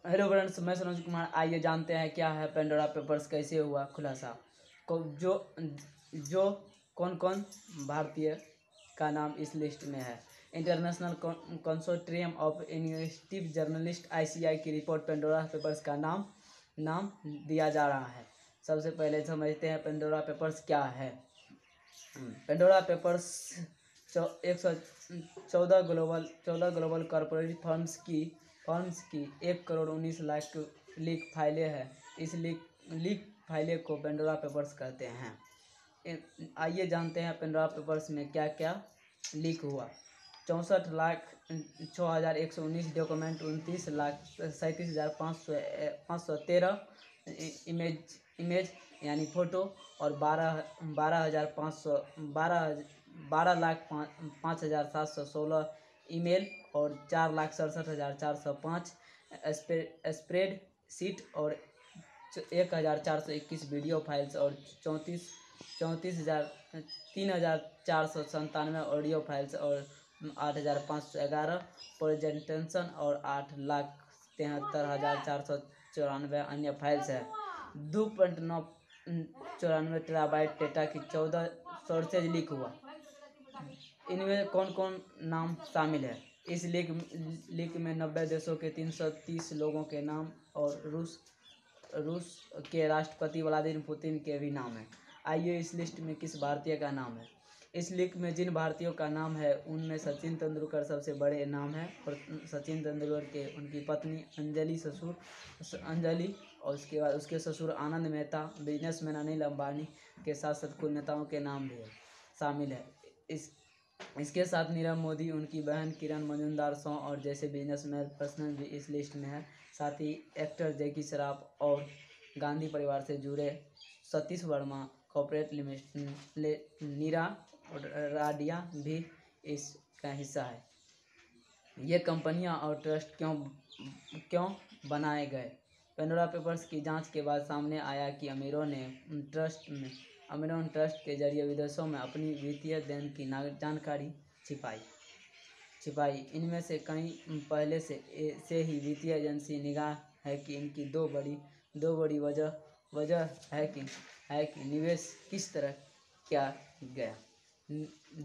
Hello friends, मैं सनोज कुमार। आइए जानते हैं क्या है पेंडोरा पेपर्स, कैसे हुआ खुलासा। जो जो कौन कौन भारतीय का नाम इस लिस्ट में है। International consortium of इन्वेस्टिव journalist (ICI) की रिपोर्ट पेंडोरा पेपर्स का नाम दिया जा रहा है। सबसे पहले समझते हैं पेंडोरा पेपर्स क्या है। Pandora papers 114 global corporate firms की 1,19,00,000 लीक फाइलें हैं। इस लीक फाइलें को पेंडोरा पेपर्स कहते हैं। आइए जानते हैं पेंडोरा पेपर्स में क्या क्या लीक हुआ। 64,06,119 डॉक्यूमेंट, 29,37,513 इमेज यानी फ़ोटो, और 12,05,716 ईमेल, और 4,67,405 स्प्रेड शीट, और 1,421 वीडियो फाइल्स, और 3,497 ऑडियो फाइल्स, और 8,511 प्रेजेंटेशन, और 8,73,494 अन्य फाइल्स है। 2.994 टेराबाइट डेटा की 14 सोर्सेज लीक हुआ। इनमें कौन कौन नाम शामिल है। इस लीक में 90 देशों के 330 लोगों के नाम और रूस के राष्ट्रपति व्लादिमीर पुतिन के भी नाम है। आइए इस लिस्ट में किस भारतीय का नाम है। इस लिस्ट में जिन भारतीयों का नाम है उनमें सचिन तेंदुलकर सबसे बड़े नाम है, और सचिन तेंदुलकर के उनकी पत्नी अंजलि, और उसके बाद उसके ससुर आनंद मेहता, बिजनेसमैन अनिल अंबानी के साथ साथ कुछ नेताओं के नाम भी शामिल है। इसके साथ नीरव मोदी, उनकी बहन किरण मजूमदार, शॉ और जैसे बिजनेसमैन पर्सन भी इस लिस्ट में है। साथ ही एक्टर जैकी श्रॉफ और गांधी परिवार से जुड़े सतीश वर्मा कॉर्पोरेट लिमिटेड नीरा राडिया भी इसका हिस्सा है। ये कंपनियां और ट्रस्ट क्यों बनाए गए। पेंडोरा पेपर्स की जांच के बाद सामने आया कि अमीरों ने ट्रस्ट के जरिए विदेशों में अपनी वित्तीय देन की जानकारी छिपाई। इनमें से कई पहले से ही वित्तीय एजेंसी निगाह है कि इनकी दो बड़ी वजह है कि निवेश किस तरह किया गया।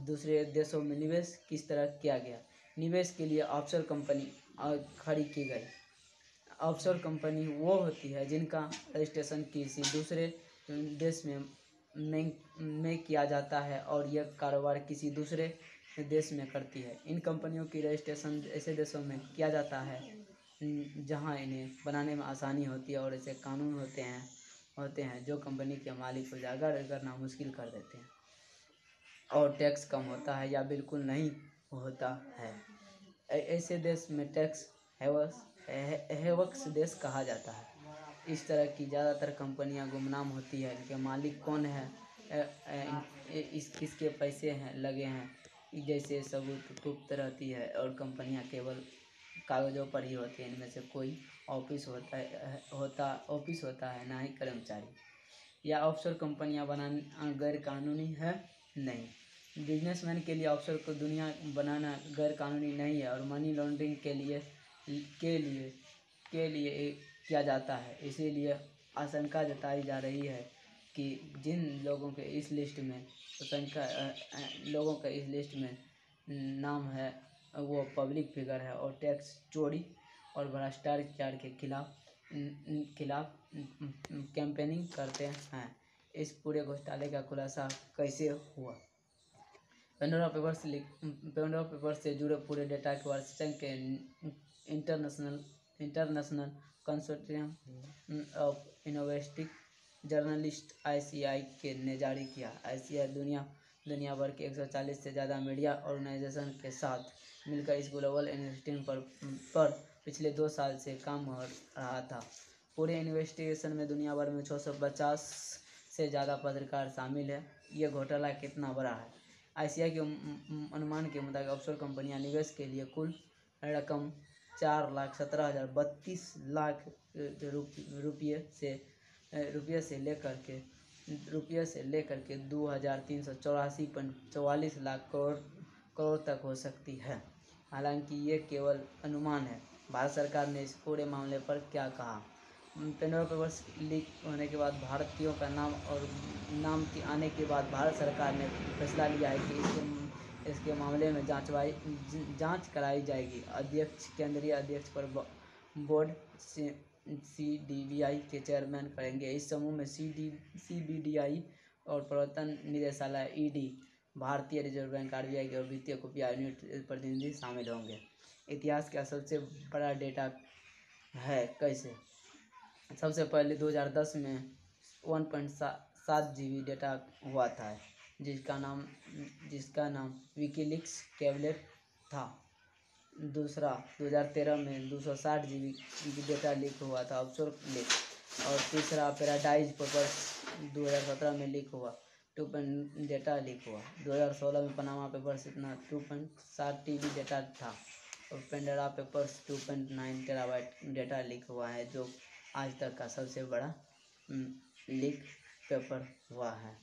दूसरे देशों में निवेश किस तरह किया गया। निवेश के लिए ऑफशोर कंपनी खड़ी की गई। ऑफशोर कंपनी वो होती है जिनका रजिस्ट्रेशन किसी दूसरे देश में किया जाता है, और यह कारोबार किसी दूसरे देश में करती है। इन कंपनियों की रजिस्ट्रेशन ऐसे देशों में किया जाता है जहां इन्हें बनाने में आसानी होती है, और ऐसे कानून होते हैं जो कंपनी के मालिक को उजागर करना मुश्किल कर देते हैं, और टैक्स कम होता है या बिल्कुल नहीं होता है। ऐसे देश में टैक्स हेवक्स देश कहा जाता है। इस तरह की ज़्यादातर कंपनियां गुमनाम होती है। इनके मालिक कौन है, किसके पैसे लगे हैं, जैसे सबूत गुप्त रहती है, और कंपनियां केवल कागज़ों पर ही होती है। इनमें से कोई ऑफिस होता है ना ही कर्मचारी। या ऑफशोर कंपनियां बनाना गैर कानूनी है? नहीं। बिजनेसमैन के लिए ऑफशोर को दुनिया बनाना गैर कानूनी नहीं है, और मनी लॉन्ड्रिंग के लिए किया जाता है। इसीलिए आशंका जताई जा रही है कि जिन लोगों के इस लिस्ट में नाम है वो पब्लिक फिगर है, और टैक्स चोरी और भ्रष्टाचार के खिलाफ कैंपेनिंग करते हैं। इस पूरे घोटाले का खुलासा कैसे हुआ। पेंडोरा पेपर्स से जुड़े पूरे डेटा के वर्षन के international consortium of इन्वेस्टिव journalist (ICI) ने जारी किया। ICI दुनिया भर के 140 से ज़्यादा मीडिया ऑर्गेनाइजेशन के साथ मिलकर इस ग्लोबल इन्वेस्टिगेशन पर पिछले 2 साल से काम कर रहा था। पूरे इन्वेस्टिगेशन में दुनिया भर में 650 से ज़्यादा पत्रकार शामिल है। ये घोटाला कितना बड़ा है। ICI के अनुमान के मुताबिक ऑफशोर कंपनियां निवेश के लिए कुल रकम 4,17,032 लाख रुपये से लेकर के 2,384.44 लाख करोड़ तक हो सकती है। हालांकि ये केवल अनुमान है। भारत सरकार ने इस पूरे मामले पर क्या कहा? पेंडोरा पेपर्स लीक होने के बाद भारतीयों का नाम के आने के बाद भारत सरकार ने फैसला लिया है कि इसके मामले में जांच कराई जाएगी। केंद्रीय अध्यक्ष पर बोर्ड CBDI के चेयरमैन करेंगे। इस समूह में CBDI और प्रवर्तन निदेशालय ED, भारतीय रिजर्व बैंक RBI के और वित्तीय खुफिया यूनिट प्रतिनिधि शामिल होंगे। इतिहास का सबसे बड़ा डेटा है कैसे? सबसे पहले 2010 में 1.7 GB डेटा हुआ था, जिसका नाम विकीलीक्स कैबलेट था। दूसरा 2013 में 260 GB डेटा लीक हुआ था, ऑफशोर लीक। और तीसरा पैराडाइज पेपर्स 2017 में लीक हुआ, 2 डेटा लीक हुआ। 2016 में पनामा पेपर्स इतना 2.7 TB डेटा था और Pandora papers 2.9 terabyte data leak हुआ है, जो आज तक का सबसे बड़ा लीक पेपर हुआ है।